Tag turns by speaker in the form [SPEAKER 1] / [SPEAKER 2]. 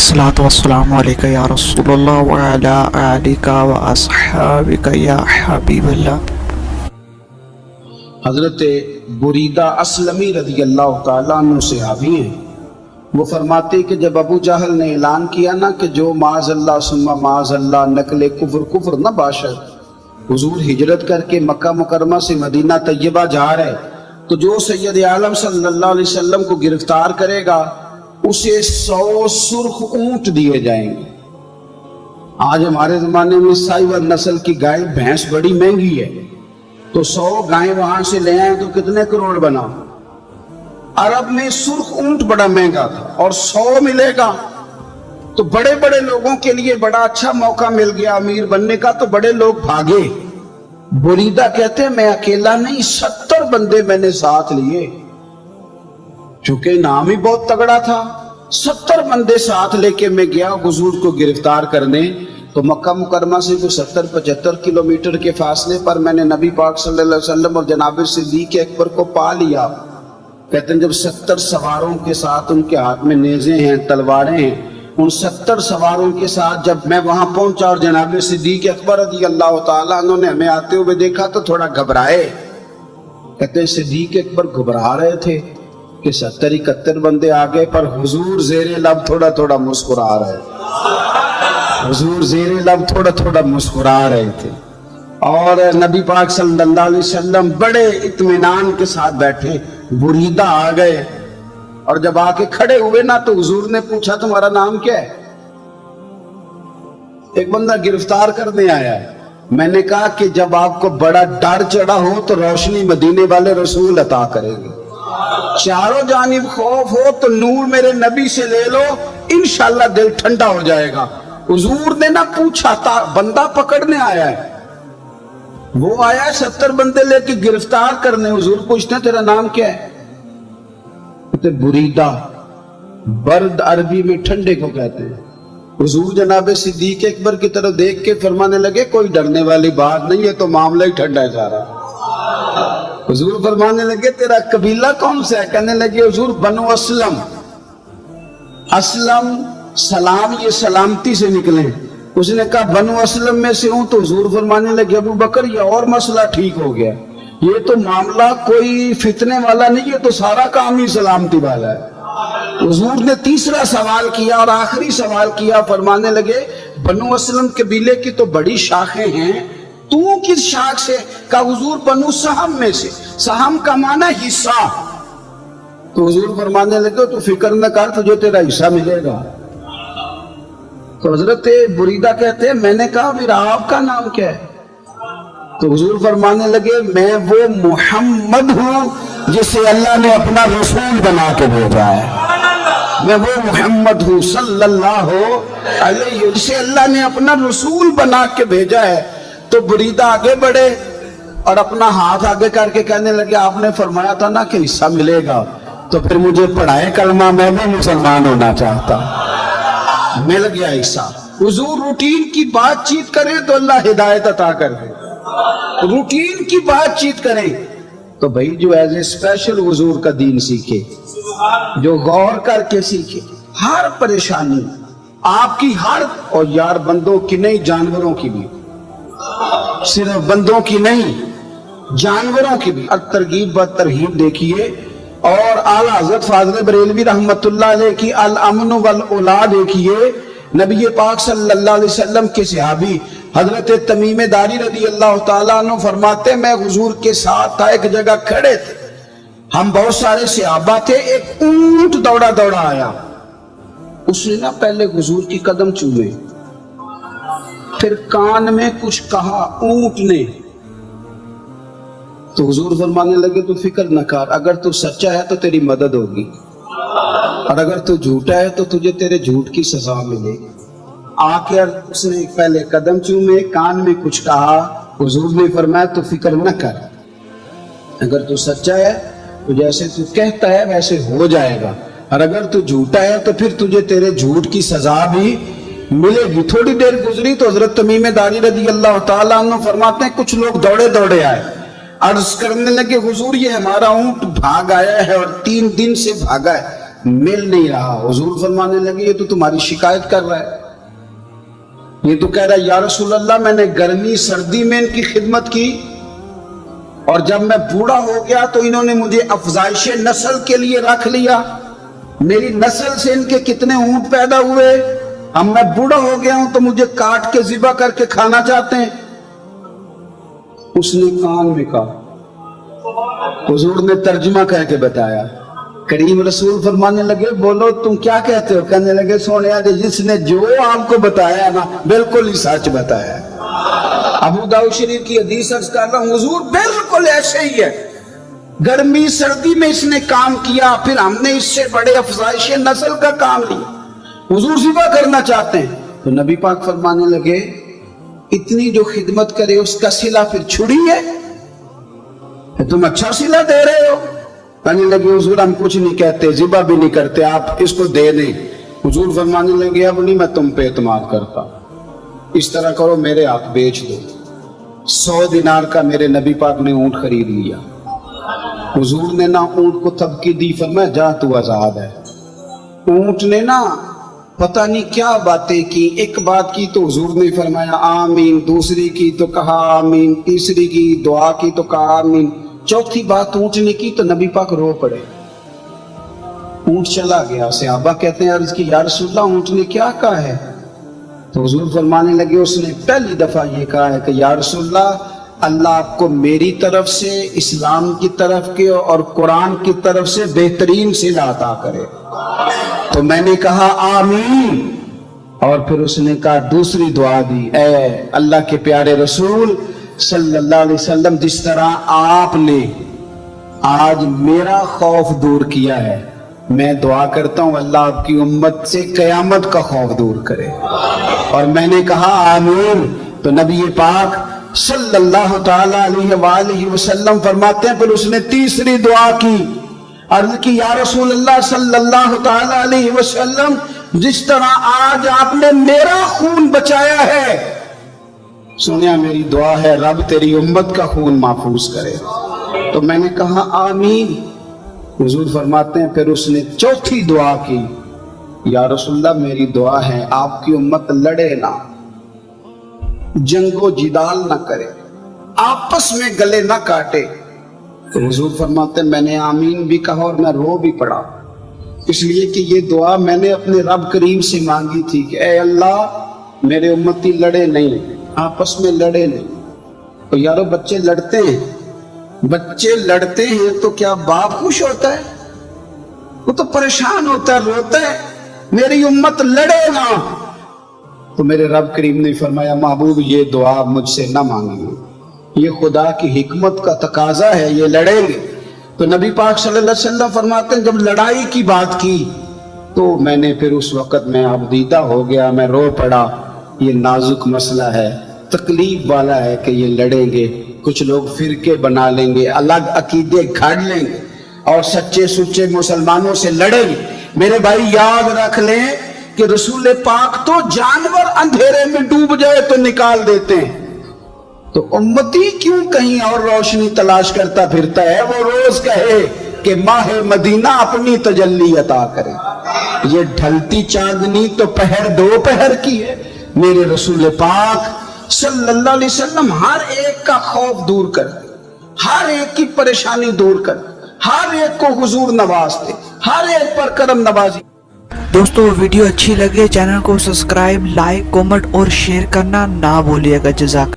[SPEAKER 1] अस्सलातु वस्सलामु अलैका या रसूलल्लाह व अला आलिका व अस्हाबिका या हबीबल्लाह।
[SPEAKER 2] हज़रत बुरीदा असलमी रज़ी अल्लाह तआला अन्हु सहाबी हैं। वो फरमाते कि जब अबू जहल ने ऐलान किया ना कि जो माज़अल्लाह सुम्मा माज़अल्लाह नकले कुफ्र न बाशर, हुजूर हिजरत करके मक्का मुकरमा से मदीना तैयबा जा रहे, तो जो सैयद आलम सल्लल्लाहु अलैहि वसल्लम को गिरफ्तार करेगा उसे 100 सुर्ख ऊंट दिए जाएंगे। आज हमारे जमाने में साहिवाल नस्ल की गाय भैंस बड़ी महंगी है, तो 100 गायें वहां से ले आए तो कितने करोड़ बना। अरब में सुर्ख ऊंट बड़ा महंगा था और 100 मिलेगा तो बड़े बड़े लोगों के लिए बड़ा अच्छा मौका मिल गया अमीर बनने का, तो बड़े लोग भागे। बुरीदा कहते मैं अकेला नहीं, 70 बंदे मैंने साथ लिए, चूंकि नाम ही बहुत तगड़ा था। 70 बंदे साथ लेके मैं गया हुजूर को गिरफ्तार करने। तो मक्का मुकरमा से जो 70-75 किलोमीटर के फासले पर मैंने नबी पाक सल्लल्लाहु अलैहि वसल्लम और जनाब सिद्दीक अकबर को पा लिया। कहते हैं जब 70 सवारों के साथ, उनके हाथ में नेज़े हैं, तलवारें हैं, उन 70 सवारों के साथ जब मैं वहां पहुंचा और जनाब सिद्दीक अकबर रज़ी अल्लाह तआला उन्होंने हमें आते हुए देखा तो थोड़ा घबराए। कहते हैं सिद्दीक अकबर घबरा रहे थे कि 70-71 बंदे आ गए, पर हुजूर ज़ेरे लब थोड़ा थोड़ा मुस्कुरा रहे। हुजूर ज़ेरे लब थोड़ा थोड़ा मुस्कुरा रहे थे और नबी पाक सल्लल्लाहु अलैहि वसल्लम बड़े इत्मीनान के साथ बैठे। बुरीदा आ गए और जब आके खड़े हुए ना तो हुजूर ने पूछा तुम्हारा नाम क्या है? एक बंदा गिरफ्तार करने आया है। मैंने कहा कि जब आपको बड़ा डर चढ़ा हो तो रोशनी मदीने वाले रसूल अता करेंगे, चारों जानिब खौफ हो तो नूर मेरे नबी से ले लो, इंशाल्लाह दिल ठंडा हो जाएगा। हुजूर ने ना पूछा था, बंदा पकड़ने आया है, वो आया 70 बंदे लेके गिरफ्तार करने। हुजूर पूछते तेरा नाम क्या है? तो बुरीदा, बर्द अरबी में ठंडे को कहते हैं। हुजूर जनाब सिद्दीक अकबर की तरफ देख के फरमाने लगे कोई डरने वाली बात नहीं है, तो मामला ही ठंडा जा रहा। हुजूर फरमाने लगे तेरा कबीला कौन सा है? कहने लगे हुजूर बनु असलम। असलम सलाम, ये सलामती से निकले। उसने कहा बनु असलम में से हूं, तो हुजूर फरमाने लगे अबू बकर ये और मसला ठीक हो गया, ये तो मामला कोई फितने वाला नहीं है, तो सारा काम ही सलामती वाला है। हुजूर ने तीसरा सवाल किया और आखिरी सवाल किया, फरमाने लगे बनु असलम कबीले की तो बड़ी शाखें हैं, तू किस शाख से? का हुजूर बनु सहम में से। सहम का माना हिस्सा। तो हुजूर फरमाने लगे तू फिक्र न कर, तुझे तेरा हिस्सा मिलेगा। तो हजरत बुरीदा कहते हैं मैंने कहा फिर आपका नाम क्या है? तो हुजूर फरमाने लगे मैं वो मोहम्मद हूं जिसे अल्लाह ने अपना रसूल बना के भेजा है। मैं वो मोहम्मद हूं सल्लल्लाहु अलैहि वसल्लम जिसे अल्लाह ने अपना रसूल बना के भेजा है। तो बुरीदा आगे बढ़े और अपना हाथ आगे करके कहने लगे आपने फरमाया था ना कि हिस्सा मिलेगा, तो फिर मुझे पढ़ाए कलमा, मैं भी मुसलमान होना चाहता। मिल गया हिस्सा। हुजूर रूटीन की बातचीत करें तो अल्लाह हिदायत अता कर दे, रूटीन की बातचीत करें तो भाई जो एज ए स्पेशल हुजूर का दीन सीखे, जो गौर करके सीखे। हर परेशानी आपकी, हर और यार बंदों की नहीं जानवरों की भी, सिर्फ बंदों की नहीं जानवरों की भी। तरगीब व तरहीब देखिए और आला हज़रत फाज़िल बरेलवी रहमतुल्लाह अलैह की अल अमन वल उला देखिए। नबी पाक सल्लल्लाहु अलैहि वसल्लम के सहाबी हजरत तमीम दारी रज़ी अल्लाह तआला अन्हु फरमाते मैं हुजूर के साथ था, एक जगह खड़े थे, हम बहुत सारे सहाबा थे। एक ऊंट दौड़ा दौड़ा आया, उसने ना पहले हुजूर की कदम चूमे, फिर कान में कुछ कहा ऊंट ने। तो हुजूर फरमाने लगे तू फिक्र न कर, अगर तू सच्चा है तो तेरी मदद होगी, और अगर तू झूठा है तो तुझे तेरे झूठ की सजा मिलेगी। आकर उसने पहले कदम चूमे, कान में कुछ कहा। हुजूर ने फरमाया तू फिक्र न कर, अगर तू सच्चा है तो जैसे तू कहता है वैसे हो जाएगा, और अगर तू झूठा है तो फिर तुझे तेरे झूठ की सजा भी मिलेगी। थोड़ी देर गुजरी तो हजरत तमीम दारी रज़ी अल्लाह तआला अन्हु फरमाते हैं कुछ लोग दौड़े दौड़े आए, अर्ज करने लगे हुजूर ये हमारा ऊंट भाग आया है और 3 दिन से भागा है, मिल नहीं रहा। हुजूर फरमाने लगे ये तो तुम्हारी शिकायत कर रहा है, ये तो कह रहा है या रसूल अल्लाह मैंने गर्मी सर्दी में इनकी खिदमत की और जब मैं बूढ़ा हो गया तो इन्होंने मुझे अफजाइश नस्ल के लिए रख लिया, मेरी नस्ल से इनके कितने ऊंट पैदा हुए, अब मैं बूढ़ा हो गया हूं तो मुझे काट के ज़िबा करके खाना चाहते हैं। उसने कान में कहा, हुजूर ने तर्जुमा कह के बताया। करीम रसूल फरमाने लगे बोलो तुम क्या कहते हो? कहने लगे सोने जिसने जो आपको बताया ना बिल्कुल ही सच बताया है। अबू दाऊद शरीफ की हदीस अर्ज कर रहा हूं, हुजूर बिल्कुल ऐसे ही है, गर्मी सर्दी में इसने काम किया, फिर हमने इससे बड़े अफजाइश नस्ल का काम लिया, हुजूर ज़िबा करना चाहते हैं। तो नबी पाक फरमाने लगे इतनी जो खिदमत करे उसका सिला फिर छुड़ी है, तुम अच्छा सिला दे रहे हो। कहने लगे हुजूर हम कुछ नहीं कहते, ज़िबा भी नहीं करते, आप इसको दे दें। हुजूर फरमाने लगे अब नहीं मैं तुम पे एतमाद करता, इस तरह करो मेरे हाथ बेच दो। 100 दिनार का मेरे नबी पाक ने ऊंट खरीद लिया। हुजूर ने ना ऊंट को तबकी दी, फरमाया जा तू आजाद है। ऊंट ने ना पता नहीं क्या बातें की, एक बात की तो हुजूर ने फरमाया आमीन, दूसरी की तो कहा आमीन, तीसरी की दुआ की तो कहा आमीन, चौथी बात ऊंट ने की तो नबी पाक रो पड़े। ऊंट चला गया। सहाबा कहते हैं अर्ज की या रसूलल्लाह ऊंट ने क्या कहा है? तो हुजूर फरमाने लगे उसने पहली दफा ये कहा है कि या रसूलल्लाह अल्लाह आपको मेरी तरफ से, इस्लाम की तरफ के और कुरान की तरफ से बेहतरीन सिला अता करे। तो मैंने कहा आमीन, और फिर उसने कहा दूसरी दुआ दी, ऐ अल्लाह के प्यारे रसूल सल्लल्लाहु अलैहि वसल्लम जिस तरह आपने आज मेरा खौफ दूर किया है, मैं दुआ करता हूं अल्लाह आपकी उम्मत से कयामत का खौफ दूर करे। और मैंने कहा आमीन। तो नबी पाक सल्लल्लाहु ताला अलैहि वसल्लम फरमाते हैं फिर उसने तीसरी दुआ की, अर्ज़ की या रसूल अल्लाह सल्लल्लाहु ताला अलैहि वसल्लम जिस तरह आज आपने मेरा खून बचाया है, सुनिया मेरी दुआ है रब तेरी उम्मत का खून महफूज करे। तो मैंने कहा आमीन। हुजूर फरमाते हैं फिर उसने चौथी दुआ की, या रसूलल्लाह मेरी दुआ है आपकी उम्मत लड़े ना, जंगो जिदाल ना करे, आपस में गले ना काटे। तो हुजूर फरमाते हैं मैंने आमीन भी कहा और मैं रो भी पड़ा, इसलिए कि ये दुआ मैंने अपने रब करीम से मांगी थी कि ऐ अल्लाह मेरे उम्मती लड़े नहीं, आपस में लड़े नहीं। तो यारो बच्चे लड़ते हैं, बच्चे लड़ते हैं तो क्या बाप खुश होता है? वो तो परेशान होता है, रोता है मेरी उम्मत लड़े ना। तो मेरे रब करीम ने फरमाया महबूब ये दुआ मुझसे ना मांगिए, ये खुदा की हिकमत का तकाजा है, ये लड़ेंगे। तो नबी पाक सल्लल्लाहु अलैहि वसल्लम फरमाते हैं जब लड़ाई की बात की तो मैंने फिर उस वक़्त मैं आबदीदा हो गया, मैं रो पड़ा। ये नाजुक मसला है, तकलीफ वाला है कि ये लड़ेंगे, कुछ लोग फिरके बना लेंगे, अलग अकीदे घड़ लेंगे और सच्चे सुच्चे मुसलमानों से लड़ेंगे। मेरे भाई याद रख लें कि रसूल पाक तो जानवर अंधेरे में डूब जाए तो निकाल देते हैं, तो उम्मती क्यों कहीं और रोशनी तलाश करता फिरता है? वो रोज कहे कि माह मदीना अपनी तजल्ली अता करे। ये ढलती चांदनी तो पहर दोपहर की है। मेरे रसूल पाक सल्लल्लाहु अलैहि वसल्लम हर एक का खौफ दूर कर, हर एक की परेशानी दूर कर, हर एक को हुजूर नवाजते, हर एक पर करम नवाजी।
[SPEAKER 1] दोस्तों वीडियो अच्छी लगे चैनल को सब्सक्राइब, लाइक, कमेंट और शेयर करना ना भूलिएगा। जज़ाक